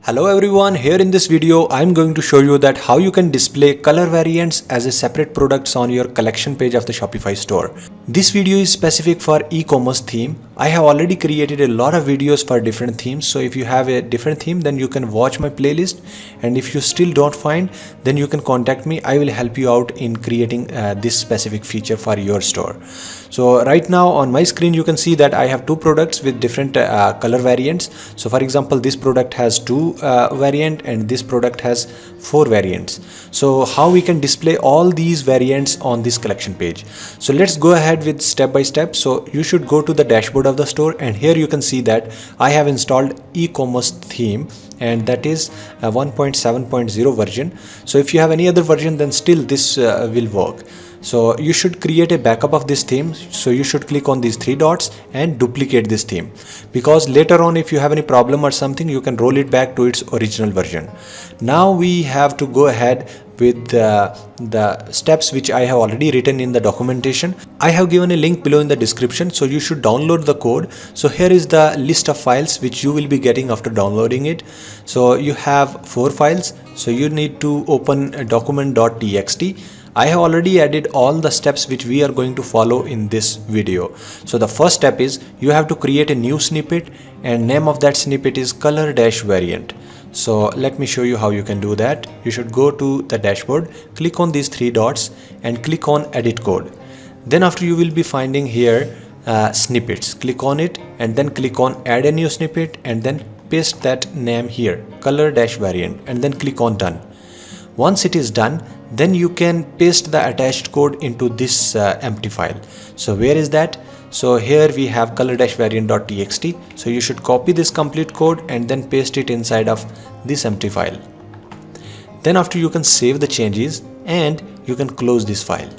Hello everyone, here in this video I'm going to show you that how you can display color variants as a separate products on your collection page of the Shopify store. This video is specific for e-commerce theme. I have already created a lot of videos for different themes, so if you have a different theme then you can watch my playlist, and if you still don't find then you can contact me. I will help you out in creating this specific feature for your store. So right now on my screen you can see that I have two products with different color variants. So for example, this product has two variant and this product has 4 variants. So how we can display all these variants on this collection page? So let's go ahead with step by step. So you should go to the dashboard of the store, and here you can see that I have installed ECOMUS theme, and that is a 1.7.0 version. So if you have any other version then still this will work. So you should create a backup of this theme. So you should click on these 3 dots and duplicate this theme, because later on if you have any problem or something you can roll it back to its original version. Now we have to go ahead with the steps which I have already written in the documentation. I have given a link below in the description, so you should download the code. So here is the list of files which you will be getting after downloading it. So you have 4 files, so you need to open a document.txt. I have already added all the steps which we are going to follow in this video. So the first step is you have to create a new snippet, and name of that snippet is color-variant. So let me show you how you can do that. You should go to the dashboard, click on these 3 dots and click on edit code. Then after you will be finding here snippets. Click on it and then click on add a new snippet and then paste that name here, color-variant, and then click on done. Once it is done, then you can paste the attached code into this empty file. So where is that? So here we have color-variant.txt. So you should copy this complete code and then paste it inside of this empty file. Then after you can save the changes and you can close this file.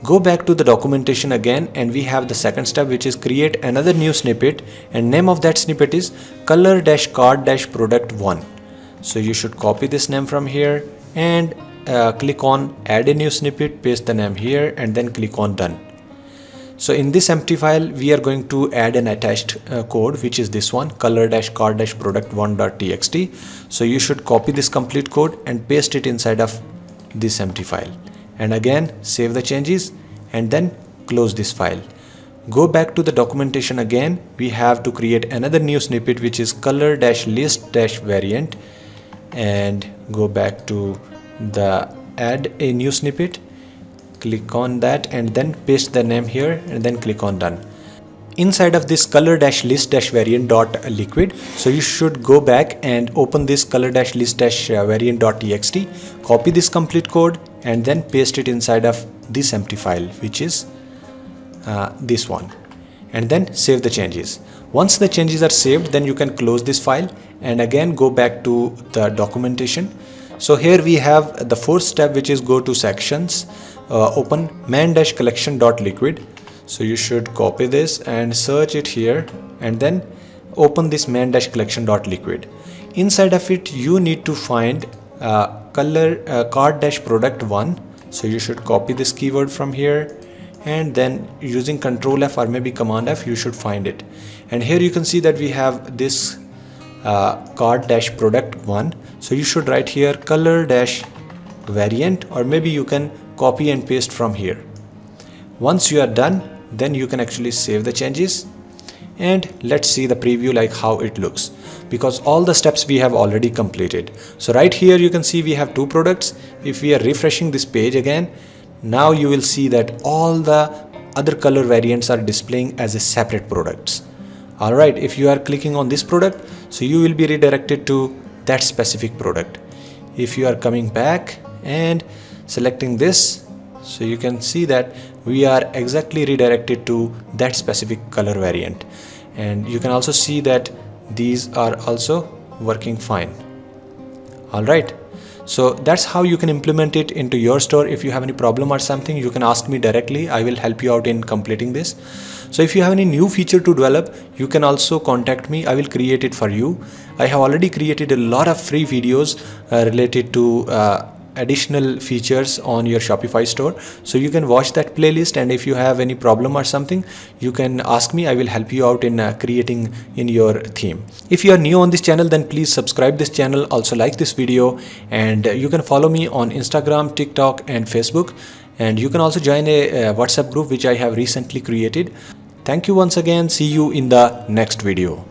Go back to the documentation again, and we have the second step, which is create another new snippet, and name of that snippet is color-card-product1. So you should copy this name from here and click on add a new snippet, paste the name here and then click on done. So in this empty file we are going to add an attached code, which is this one, color-card-product1.txt. so you should copy this complete code and paste it inside of this empty file, and again save the changes and then close this file. Go back to the documentation again. We have to create another new snippet, which is color-list-variant, and go back to the add a new snippet, click on that and then paste the name here and then click on done. Inside of this color-list-variant.liquid, so you should go back and open this color-list-variant.txt, copy this complete code and then paste it inside of this empty file, which is this one, and then save the changes. Once the changes are saved, then you can close this file and again go back to the documentation. So here we have the fourth step, which is go to sections, open main-collection.liquid. So you should copy this and search it here and then open this main-collection.liquid. Inside of it you need to find card-product1. So you should copy this keyword from here and then using Control F or maybe Command F you should find it. And here you can see that we have this card-product1. So you should write here color-variant, or maybe you can copy and paste from here. Once you are done, then you can actually save the changes, and let's see the preview like how it looks, because all the steps we have already completed. So right here you can see we have 2 products. If we are refreshing this page again, now you will see that all the other color variants are displaying as a separate products. Alright, if you are clicking on this product, so you will be redirected to that specific product. If you are coming back and selecting this, so you can see that we are exactly redirected to that specific color variant, and you can also see that these are also working fine. Alright, so that's how you can implement it into your store. If you have any problem or something, you can ask me directly. I will help you out in completing this. So if you have any new feature to develop, you can also contact me. I will create it for you. I have already created a lot of free videos related to additional features on your Shopify store. So you can watch that playlist, and if you have any problem or something, you can ask me. I will help you out in creating in your theme. If you are new on this channel, then please subscribe this channel, also like this video, and you can follow me on Instagram, TikTok and Facebook, and you can also join a WhatsApp group which I have recently created. Thank you once again. See you in the next video.